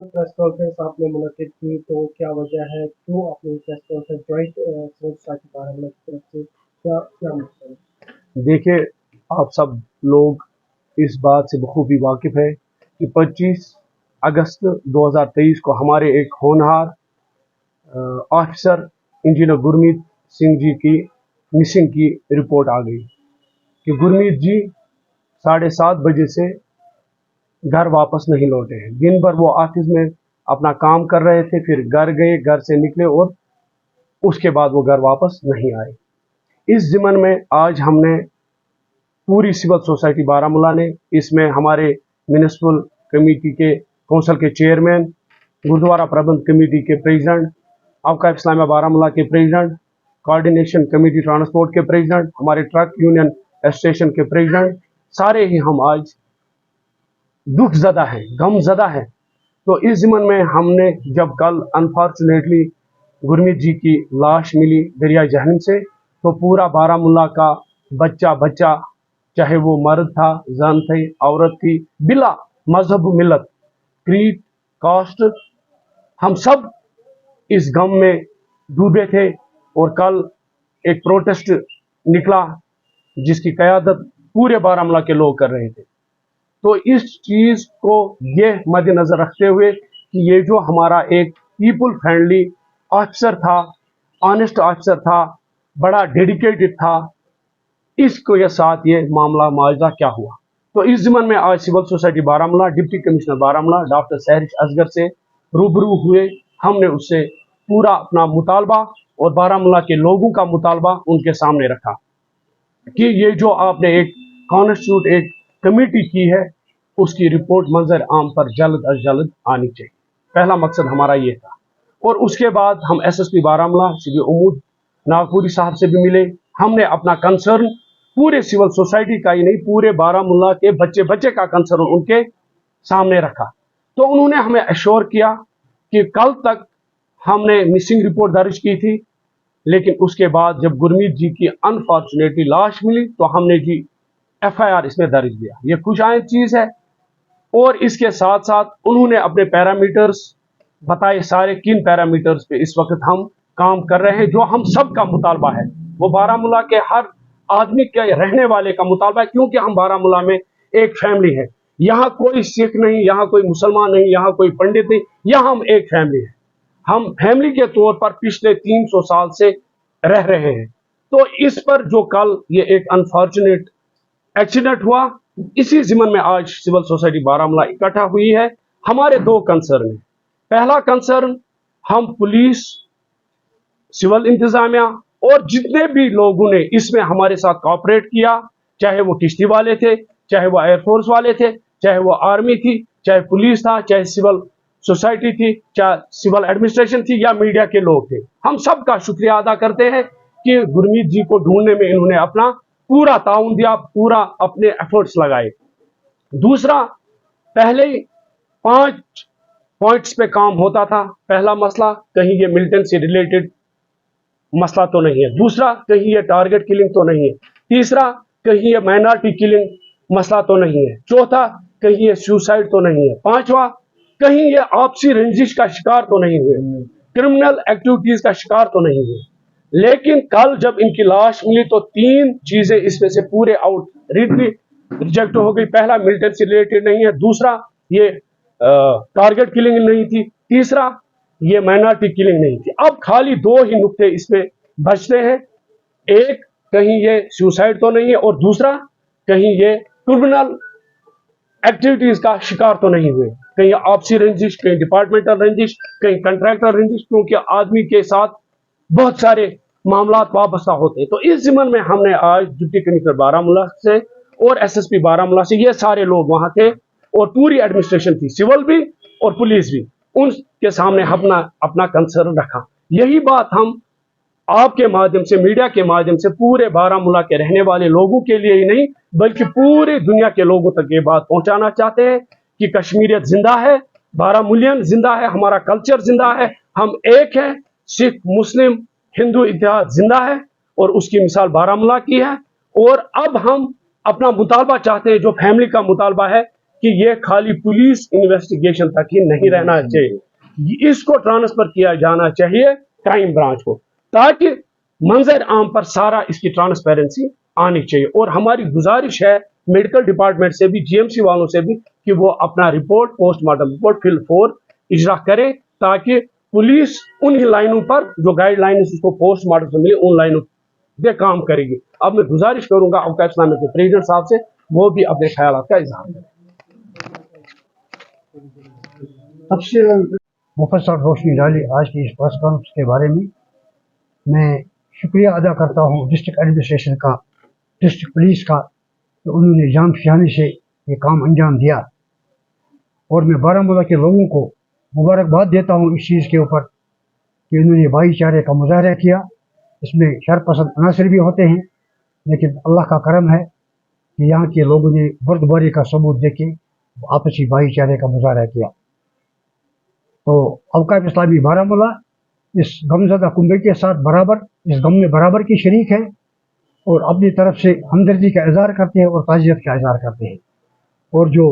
Press conference आपने मुनक्किद की तो क्या वजह है, क्यों आपने press conference joint civil society Baramulla की तरफ से क्या क्या मकसद है? देखिए, आप सब लोग इस बात से बखूबी वाकिफ है कि 25 अगस्त 2023 को हमारे एक होनहार ऑफिसर इंजीनियर गुरमीत सिंह जी की मिसिंग की रिपोर्ट आ गई कि गुरमीत जी 7:30 बजे से घर वापस नहीं लौटे हैं। दिन भर वो ऑफिस में अपना काम कर रहे थे, फिर घर गए, घर से निकले और उसके बाद वो घर वापस नहीं आए। इस ज़िमन में आज हमने पूरी सिविल सोसाइटी बारामूला ने, इसमें हमारे म्यूनिसिपल कमेटी के कौंसिल के चेयरमैन, गुरुद्वारा प्रबंध कमेटी के प्रेसिडेंट, औकाफ इस्लामिया बारामूला के प्रेसिडेंट, कोऑर्डिनेशन कमेटी ट्रांसपोर्ट के प्रेसिडेंट, हमारे ट्रक यूनियन एसोसिएशन के प्रेसिडेंट, सारे ही हम आज दुख ज़दा है, गम ज़दा है। तो इस ज़िमन में हमने जब कल अनफॉर्चुनेटली गुरमीत जी की लाश मिली दरिया जहलम से, तो पूरा बारामूला का बच्चा बच्चा, चाहे वो मर्द था, जन थी, औरत थी, बिला मजहब मिलत, क्रीड, कास्ट, हम सब इस गम में डूबे थे। और कल एक प्रोटेस्ट निकला जिसकी क़यादत पूरे बारामूला के लोग कर रहे थे। तो इस चीज़ को ये मद्देनज़र रखते हुए कि ये जो हमारा एक पीपल फ्रेंडली ऑफिसर था, ऑनेस्ट ऑफिसर था, बड़ा डेडिकेटेड था, इसको ये साथ ये मामला मुआवजा क्या हुआ। तो इस ज़िमन में आज civil society Baramulla deputy commissioner Baramulla doctor Sehrish Asghar से रूबरू हुए। हमने उससे पूरा अपना मुतालबा और बारामूला के लोगों का मुतालबा उनके सामने रखा कि ये जो आपने एक कॉन्स्टिट्यूट एक कमेटी की है, उसकी रिपोर्ट मंजर आम पर जल्द अज जल्द आनी चाहिए। पहला मकसद हमारा ये था। और उसके बाद हम एसएसपी बारामूला श्री उमूद नागपुरी साहब से भी मिले। हमने अपना कंसर्न पूरे सिविल सोसाइटी का ही नहीं, पूरे बारामूला के बच्चे बच्चे का कंसर्न उनके सामने रखा। तो उन्होंने हमें एश्योर किया कि कल तक हमने मिसिंग रिपोर्ट दर्ज की थी, लेकिन उसके बाद जब गुरमीत जी की अनफॉर्चुनेटली लाश मिली तो हमने जी एफआईआर इसमें दर्ज किया। ये खुशाइंद चीज़ है। और इसके साथ साथ उन्होंने अपने पैरामीटर्स बताए, सारे किन पैरामीटर्स पे इस वक्त हम काम कर रहे हैं, जो हम सब का मुतालबा है, वो बारामूला के हर आदमी के रहने वाले का मुतालबा है। क्योंकि हम बारामूला में एक फैमिली है, यहाँ कोई सिख नहीं, यहाँ कोई मुसलमान नहीं, यहाँ कोई पंडित नहीं, यहाँ हम एक फैमिली है। हम फैमिली के तौर पर पिछले 300 साल से रह रहे हैं। तो इस पर जो कल ये एक अनफॉर्चुनेट एक्सीडेंट हुआ, इसी ज़िमन में आज सिविल सोसाइटी बारामूला इकट्ठा हुई है। हमारे दो कंसर्न हैं। पहला कंसर्न, हम पुलिस, सिविल इंतजामिया और जितने भी लोगों ने इसमें हमारे साथ कोऑपरेट किया, चाहे वो किश्ती वाले थे, चाहे वो एयरफोर्स वाले थे, चाहे वो आर्मी थी, चाहे पुलिस था, चाहे सिविल सोसाइटी थी, चाहे सिविल एडमिनिस्ट्रेशन थी या मीडिया के लोग थे, हम सब का शुक्रिया अदा करते हैं कि गुरमीत जी को ढूंढने में इन्होंने अपना पूरा ताउन दिया, पूरा अपने एफर्ट्स लगाए। दूसरा, पहले 5 पॉइंट्स पे काम होता था। पहला मसला, कहीं ये मिलिटेंट से रिलेटेड मसला तो नहीं है। दूसरा, कहीं ये टारगेट किलिंग तो नहीं है। तीसरा, कहीं ये माइनॉरिटी किलिंग मसला तो नहीं है। चौथा, कहीं ये सुसाइड तो नहीं है। पांचवा, कहीं ये आपसी रंजिश का शिकार तो नहीं हुए, क्रिमिनल एक्टिविटीज का शिकार तो नहीं हुए। लेकिन कल जब इनकी लाश मिली तो 3 चीजें इसमें से पूरे आउट रिजेक्ट हो गई। पहला, मिलिटेंट से रिलेटेड नहीं है। दूसरा, ये टारगेट किलिंग नहीं थी। तीसरा, ये माइनॉरिटी किलिंग नहीं थी। अब खाली 2 ही नुक्ते इसमें बचते हैं। एक, कहीं ये सुसाइड तो नहीं है, और दूसरा, कहीं ये क्रिमिनल एक्टिविटीज का शिकार तो नहीं हुए, कहीं आपसी रंजिश, कहीं डिपार्टमेंटल रंजिश, कहीं कंट्रैक्टर रंजिश, क्योंकि आदमी के साथ बहुत सारे मामला वाबस्ता होते हैं। तो इस ज़िमन में हमने आज डिप्टी कमिश्नर बारामूला से और एसएसपी बारामूला से, ये सारे लोग वहां थे और पूरी एडमिनिस्ट्रेशन थी, सिविल भी और पुलिस भी, उनके सामने अपना अपना कंसर्न रखा। यही बात हम आपके माध्यम से, मीडिया के माध्यम से पूरे बारामूला के रहने वाले लोगों के लिए ही नहीं, बल्कि पूरी दुनिया के लोगों तक ये बात पहुंचाना चाहते हैं कि कश्मीरियत जिंदा है, बारामूलियन जिंदा है, हमारा कल्चर जिंदा है, हम एक है, सिख, मुस्लिम, हिंदू इतिहास जिंदा है और उसकी मिसाल बारामूला की है। और अब हम अपना मुतालबा चाहते हैं, जो फैमिली का मुतालबा है कि ये खाली पुलिस इन्वेस्टिगेशन तक ही नहीं रहना चाहिए, इसको ट्रांसफर किया जाना चाहिए क्राइम ब्रांच को, ताकि मंजर आम पर सारा इसकी ट्रांसपेरेंसी आनी चाहिए। और हमारी गुजारिश है मेडिकल डिपार्टमेंट से भी, जीएमसी वालों से भी, कि वो अपना रिपोर्ट, पोस्टमार्टम रिपोर्ट फिल 4 इजरा करें, ताकि पुलिस उन लाइनों पर जो गाइडलाइन उसको पोस्टमार्टम से मिले उन लाइनों पे काम करेगी। अब मैं गुजारिश करूंगा औकाफ इस्लामी के प्रेसिडेंट साहब से, वो भी अपने ख्याल का इजहार करें। मुफस्सल रोशनी डाली आज की इस प्रेस कॉन्फ्रेंस के बारे में। मैं शुक्रिया अदा करता हूँ डिस्ट्रिक्ट एडमिनिस्ट्रेशन का, डिस्ट्रिक्ट पुलिस का, तो उन्होंने जान पहचाने से ये काम अंजाम दिया। और मैं बारामूला के लोगों को मुबारकबाद देता हूँ इस चीज़ के ऊपर कि उन्होंने भाईचारे का मुजाहरा किया। इसमें शरपसंद अनासर भी होते हैं, लेकिन अल्लाह का करम है कि यहाँ के लोगों ने बर्दबारी का सबूत दे के आपसी भाईचारे का मुजाहरा किया। तो औकाफ इस्लामी बारामूला इस गमज़दा कुंबे के साथ बराबर, इस गम में बराबर की शरीक है और अपनी तरफ से हमदर्दी का इज़हार करते हैं और ताज़ियत का इज़हार करते हैं। और जो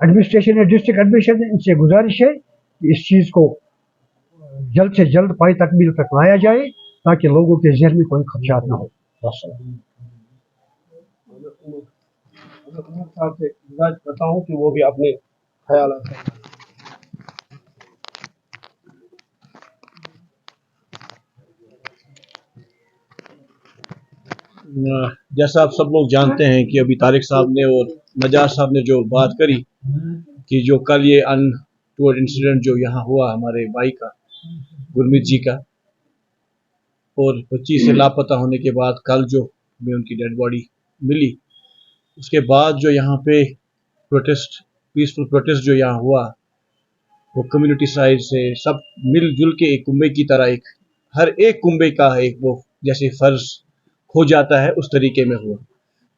एडमिनिस्ट्रेशन है, डिस्ट्रिक्ट एडमिनिस्ट्रेशन है, इनसे गुजारिश है कि इस चीज़ को जल्द से जल्द पाई तकमील तक लाया जाए ताकि लोगों के ज़हन में कोई खदशात न हो। साहब से गुजारिश करता हूँ कि वो भी अपने ख्याल जैसा आप सब लोग जानते हैं कि अभी तारिक साहब ने और नजात साहब ने जो बात करी कि जो कल ये अनटूवर्ड इंसिडेंट जो यहाँ हुआ हमारे भाई का, गुरमीत जी का, और 25 से लापता होने के बाद कल जो हमें उनकी डेड बॉडी मिली, उसके बाद जो यहाँ पे प्रोटेस्ट, पीसफुल प्रोटेस्ट जो यहाँ हुआ, वो कम्युनिटी साइड से सब मिलजुल के एक कुंबे की तरह, एक हर एक कुंबे का एक वो जैसे फर्ज हो जाता है उस तरीके में हुआ।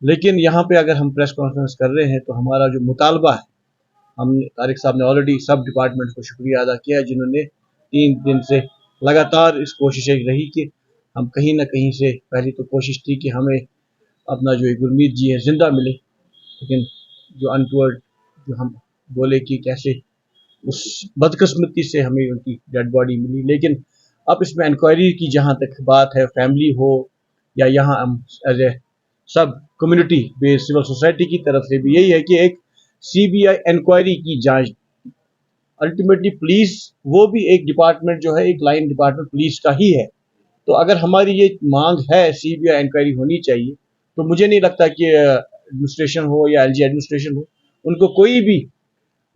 लेकिन यहाँ पे अगर हम प्रेस कॉन्फ्रेंस कर रहे हैं तो हमारा जो मुतालबा है, हमने तारिक साहब ने ऑलरेडी सब डिपार्टमेंट को शुक्रिया अदा किया जिन्होंने 3 दिन से लगातार इस कोशिशें रही कि हम कहीं ना कहीं से, पहली तो कोशिश थी कि हमें अपना जो गुरमीत जी है जिंदा मिले, लेकिन जो अनटूवर्ड जो हम बोले कि कैसे उस बदकिस्मती से हमें उनकी डेड बॉडी मिली। लेकिन अब इसमें इंक्वायरी की जहाँ तक बात है, फैमिली हो या यहाँ हम एज ए सब कम्युनिटी बेस्ड सिविल सोसाइटी की तरफ से भी यही है कि एक सीबीआई इंक्वायरी की जांच। अल्टीमेटली पुलिस वो भी एक डिपार्टमेंट जो है, एक लाइन डिपार्टमेंट पुलिस का ही है। तो अगर हमारी ये मांग है सीबीआई इंक्वायरी होनी चाहिए, तो मुझे नहीं लगता कि एडमिनिस्ट्रेशन हो या एलजी एडमिनिस्ट्रेशन हो, उनको कोई भी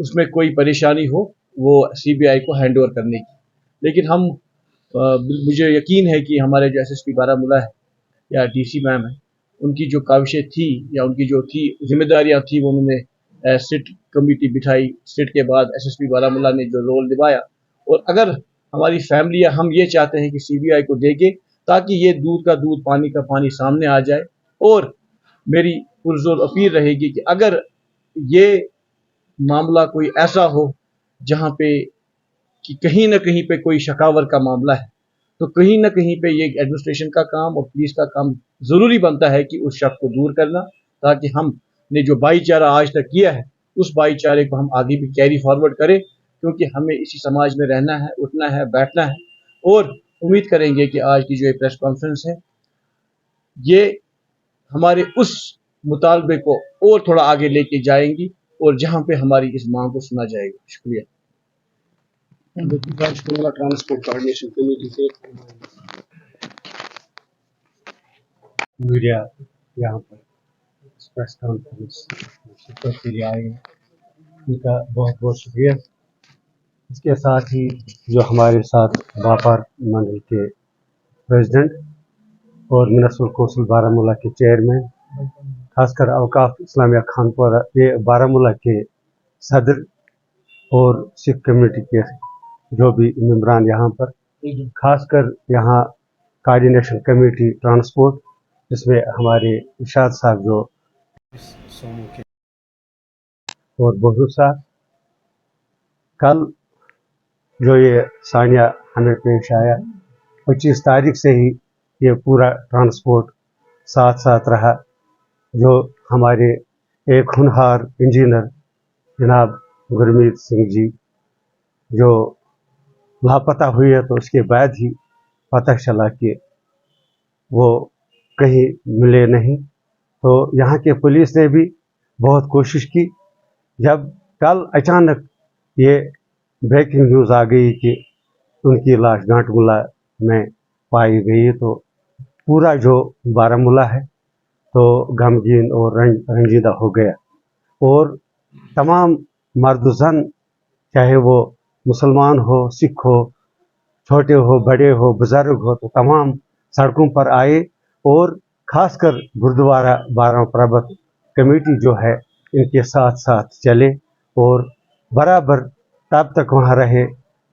उसमें कोई परेशानी हो वो सीबीआई को हैंड ओवर करने की। लेकिन हम मुझे यकीन है कि हमारे जो एसएसपी बारामूला है या डीसी मैम है, उनकी जो काविशें थी या उनकी जो थी जिम्मेदारियां थी, वो उन्होंने सिट कमेटी बिठाई, सिट के बाद एसएसपी बारामूला ने जो रोल निभाया। और अगर हमारी फैमिली या हम ये चाहते हैं कि सीबीआई को देंगे ताकि ये दूध का दूध पानी का पानी सामने आ जाए। और मेरी पुरजोर अपील रहेगी कि अगर ये मामला कोई ऐसा हो जहाँ पे कि कहीं ना कहीं पे कोई शकावर का मामला है, तो कहीं ना कहीं पे ये एडमिनिस्ट्रेशन का काम और पुलिस का काम ज़रूरी बनता है कि उस शक को दूर करना, ताकि हमने जो भाईचारा आज तक किया है उस भाईचारे को हम आगे भी कैरी फॉरवर्ड करें, क्योंकि हमें इसी समाज में रहना है, उठना है, बैठना है। और उम्मीद करेंगे कि आज की जो ये प्रेस कॉन्फ्रेंस है ये हमारे उस मुतालबे को और थोड़ा आगे लेके जाएंगी और जहाँ पे हमारी इस मांग को सुना जाएगा। शुक्रिया। ट्रांसपोर्ट कोऑर्डिनेशन कमेटी से मीडिया यहाँ पर प्रेस कॉन्फ्रेंस शिरकत के लिए आए हैं, उनका बहुत बहुत शुक्रिया। इसके साथ ही जो हमारे साथ व्यापार मंडल के प्रेसिडेंट और म्युनिसिपल कौंसिल बारामूला के चेयरमैन, खासकर औकाफ इस्लामिया खानपुरा ये बारामूला के सदर और सिख कम्युनिटी के जो भी मेम्बरान यहाँ पर, खासकर यहाँ कोऑर्डिनेशन कमेटी ट्रांसपोर्ट जिसमें हमारे इरशाद साहब जो और बहरू साहब, कल जो ये सानिया हमें पेश आया, 25 तारीख से ही ये पूरा ट्रांसपोर्ट साथ साथ रहा। जो हमारे एक होनहार इंजीनियर जनाब गुरमीत सिंह जी जो लापता हुई है, तो उसके बाद ही पता चला कि वो कहीं मिले नहीं। तो यहाँ के पुलिस ने भी बहुत कोशिश की। जब कल अचानक ये ब्रेकिंग न्यूज़ आ गई कि उनकी लाश गांटमुला में पाई गई, तो पूरा जो बारामूला है तो गमगीन और रंजीदा हो गया। और तमाम मर्द जन, चाहे वो मुसलमान हो, सिख हो, छोटे हो, बड़े हो, बुजुर्ग हो, तो तमाम सड़कों पर आए। और खासकर गुरुद्वारा बारह प्रबंध कमेटी जो है, इनके साथ साथ चले और बराबर तब तक वहाँ रहे,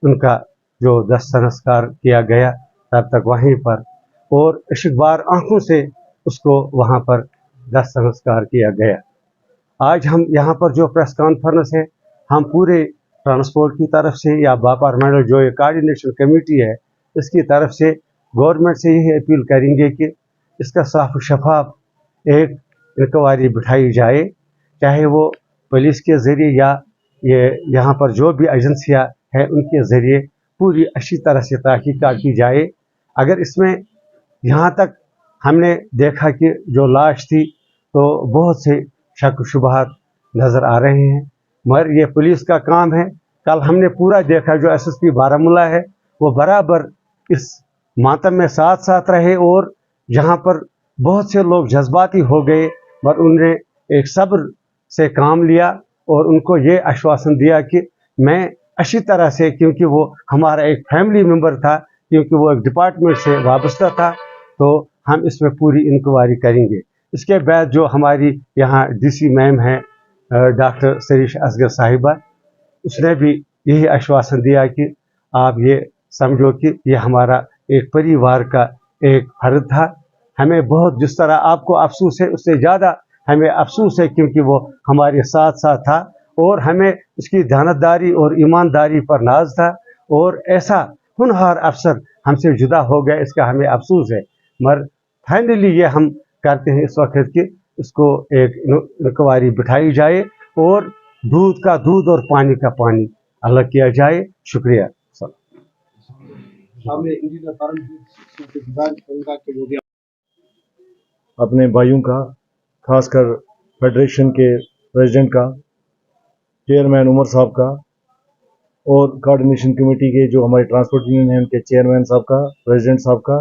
उनका जो दस्त संस्कार किया गया तब तक वहीं पर, और इश्कबार आंखों से उसको वहाँ पर दस्त संस्कार किया गया। आज हम यहाँ पर जो प्रेस कॉन्फ्रेंस है, हम पूरे ट्रांसपोर्ट की तरफ से या व्यापार मंडल जो ये कोऑर्डिनेशन कमेटी है, इसकी तरफ से गवर्नमेंट से यही अपील करेंगे कि इसका साफ शफाफ एक इंक्वायरी बिठाई जाए, चाहे वो पुलिस के ज़रिए या ये यहाँ पर जो भी एजेंसियाँ हैं उनके ज़रिए पूरी अच्छी तरह से तहकीकात की जाए। अगर इसमें यहाँ तक हमने देखा कि जो लाश थी तो बहुत से शक शुबहात नज़र आ रहे हैं, मगर ये पुलिस का काम है। कल हमने पूरा देखा, जो एसएसपी बारामूला है वो बराबर इस मातम में साथ साथ रहे, और यहाँ पर बहुत से लोग जज्बाती हो गए, मगर उन्होंने एक सब्र से काम लिया और उनको ये आश्वासन दिया कि मैं अच्छी तरह से, क्योंकि वो हमारा एक फैमिली मेम्बर था, क्योंकि वो एक डिपार्टमेंट से वाबस्ता था, तो हम इसमें पूरी इंक्वायरी करेंगे। इसके बाद जो हमारी यहाँ डीसी मैम है डॉक्टर सरीश असगर साहिबा, उसने भी यही आश्वासन दिया कि आप ये समझो कि ये हमारा एक परिवार का एक फर्द था। हमें बहुत, जिस तरह आपको अफसोस है उससे ज़्यादा हमें अफसोस है, क्योंकि वो हमारे साथ साथ था और हमें उसकी दयानतदारी और ईमानदारी पर नाज था। और ऐसा होनहार अफसर हमसे जुदा हो गया, इसका हमें अफसोस है। मगर फाइनली ये हम करते हैं इस वक्त कि इसको एक इंक्वायरी बिठाई जाए और दूध का दूध और पानी का पानी अलग किया जाए। शुक्रिया। अपने भाइयों का, खासकर फेडरेशन के प्रेसिडेंट का, चेयरमैन उमर साहब का, और कोऑर्डिनेशन कमेटी के जो हमारे ट्रांसपोर्ट यूनियन है उनके चेयरमैन साहब का, प्रेसिडेंट साहब का,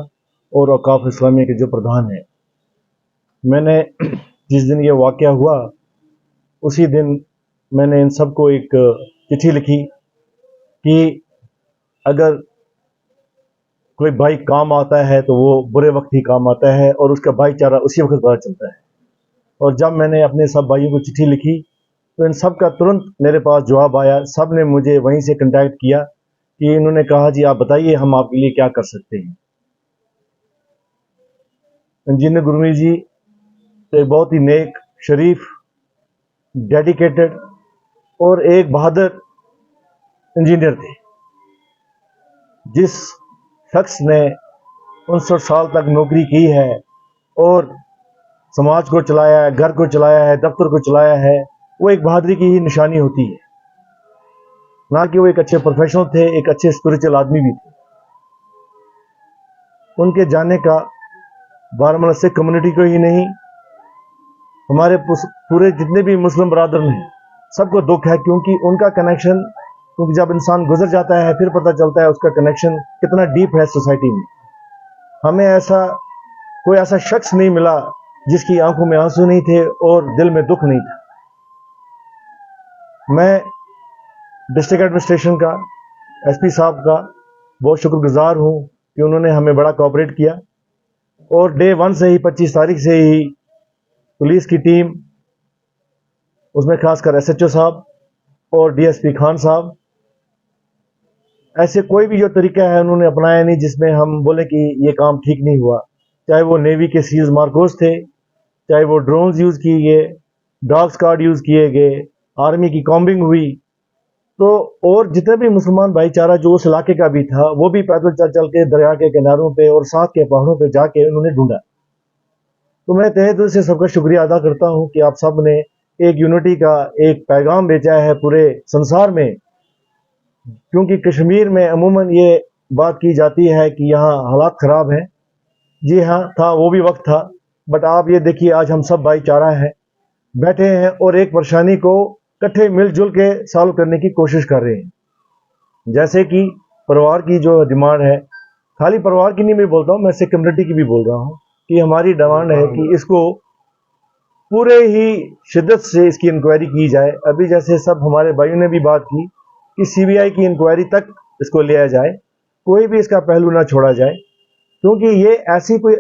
और औकाफ इस्लामिया के जो प्रधान हैं। मैंने जिस दिन ये वाक़या हुआ उसी दिन मैंने इन सबको एक चिट्ठी लिखी कि अगर कोई भाई काम आता है तो वो बुरे वक्त ही काम आता है, और उसका भाईचारा उसी वक्त पता चलता है। और जब मैंने अपने सब भाइयों को चिट्ठी लिखी तो इन सब का तुरंत मेरे पास जवाब आया। सब ने मुझे वहीं से कांटेक्ट किया कि इन्होंने कहा जी आप बताइए हम आपके लिए क्या कर सकते हैं। इंजीनियर गुरमीत जी एक बहुत ही नेक, शरीफ, डेडिकेटेड और एक बहादुर इंजीनियर थे। जिस शख्स ने 59 साल तक नौकरी की है और समाज को चलाया है, घर को चलाया है, दफ्तर को चलाया है, वो एक बहादुरी की ही निशानी होती है। ना कि वो एक अच्छे प्रोफेशनल थे, एक अच्छे स्पिरिचुअल आदमी भी थे। उनके जाने का बारामूला सिख कम्युनिटी को ही नहीं, हमारे पूरे जितने भी मुस्लिम बरादर हैं सबको दुख है, क्योंकि उनका कनेक्शन, क्योंकि जब इंसान गुजर जाता है फिर पता चलता है उसका कनेक्शन कितना डीप है सोसाइटी में। हमें कोई ऐसा शख्स नहीं मिला जिसकी आंखों में आंसू नहीं थे और दिल में दुख नहीं था। मैं डिस्ट्रिक्ट एडमिनिस्ट्रेशन का, एसपी साहब का बहुत शुक्रगुजार हूं कि उन्होंने हमें बड़ा कोऑपरेट किया, और डे 1 से ही 25 तारीख से ही पुलिस की टीम, उसमें खासकर एसएचओ साहब और डीएसपी खान साहब, ऐसे कोई भी जो तरीका है उन्होंने अपनाया नहीं जिसमें हम बोले कि ये काम ठीक नहीं हुआ। चाहे वो नेवी के सीज मार्कोस थे, चाहे वो ड्रोन्स यूज़ किए गए, डॉग स्क्वाड यूज़ किए गए, आर्मी की कॉम्बिंग हुई, तो और जितने भी मुसलमान भाईचारा जो उस इलाके का भी था वो भी पैदल चल चल के दरिया के किनारों पे और साथ के पहाड़ों पे जाके उन्होंने ढूंढा। तो मैं तहे दिल से सबका शुक्रिया अदा करता हूँ कि आप सब ने एक यूनिटी का एक पैगाम भेजा है पूरे संसार में, क्योंकि कश्मीर में अमूमन ये बात की जाती है कि यहाँ हालात ख़राब हैं। जी हाँ, था, वो भी वक्त था, बट आप ये देखिए आज हम सब भाईचारा है, बैठे हैं और एक परेशानी को इकट्ठे मिलजुल के सॉल्व करने की कोशिश कर रहे हैं। जैसे कि परिवार की जो डिमांड है, खाली परिवार की नहीं मैं बोलता हूँ, मैं सिख कम्युनिटी की भी बोल रहा हूँ कि हमारी डिमांड है कि इसको पूरे ही शिद्दत से इसकी इंक्वायरी की जाए। अभी जैसे सब हमारे भाइयों ने भी बात की कि सीबीआई की इंक्वायरी तक इसको लिया जाए, कोई भी इसका पहलू ना छोड़ा जाए, क्योंकि ये ऐसी कोई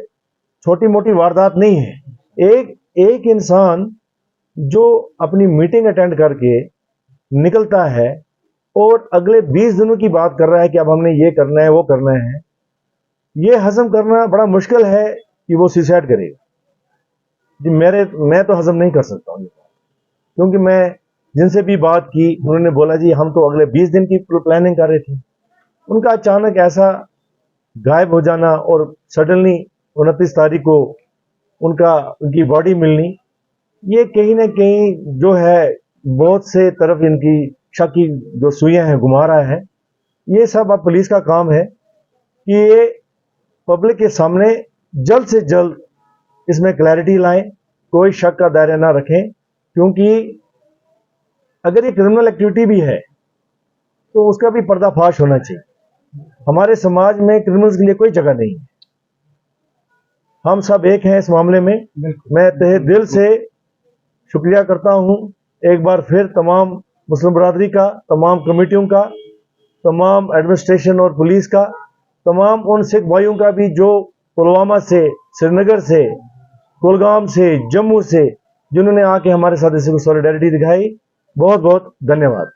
छोटी मोटी वारदात नहीं है। एक इंसान जो अपनी मीटिंग अटेंड करके निकलता है और अगले 20 दिनों की बात कर रहा है कि अब हमने ये करना है वो करना है, ये हजम करना बड़ा मुश्किल है कि वो सुसाइड करेगा। जी मैं तो हजम नहीं कर सकता हूँ, क्योंकि मैं जिनसे भी बात की उन्होंने बोला जी हम तो अगले 20 दिन की प्लानिंग कर रहे थे। उनका अचानक ऐसा गायब हो जाना और सडनली 29 तारीख को उनकी बॉडी मिलनी, ये कहीं ना कहीं जो है बहुत से तरफ इनकी शक की जो सुइयां हैं घुमा रहा है। ये सब अब पुलिस का काम है कि ये पब्लिक के सामने जल्द से जल्द इसमें क्लैरिटी लाएं, कोई शक का दायरा ना रखें, क्योंकि अगर ये क्रिमिनल एक्टिविटी भी है तो उसका भी पर्दाफाश होना चाहिए। हमारे समाज में क्रिमिनल्स के लिए कोई जगह नहीं है, हम सब एक हैं इस मामले में। मैं तहे दिल से शुक्रिया करता हूं एक बार फिर तमाम मुस्लिम बरादरी का, तमाम कमेटियों का, तमाम एडमिनिस्ट्रेशन और पुलिस का, तमाम उन सिख भाइयों का भी जो पुलवामा से, श्रीनगर से, कुलगाम से, जम्मू से जिन्होंने आके हमारे साथ इसी को सॉलिडारिटी दिखाई। बहुत बहुत धन्यवाद।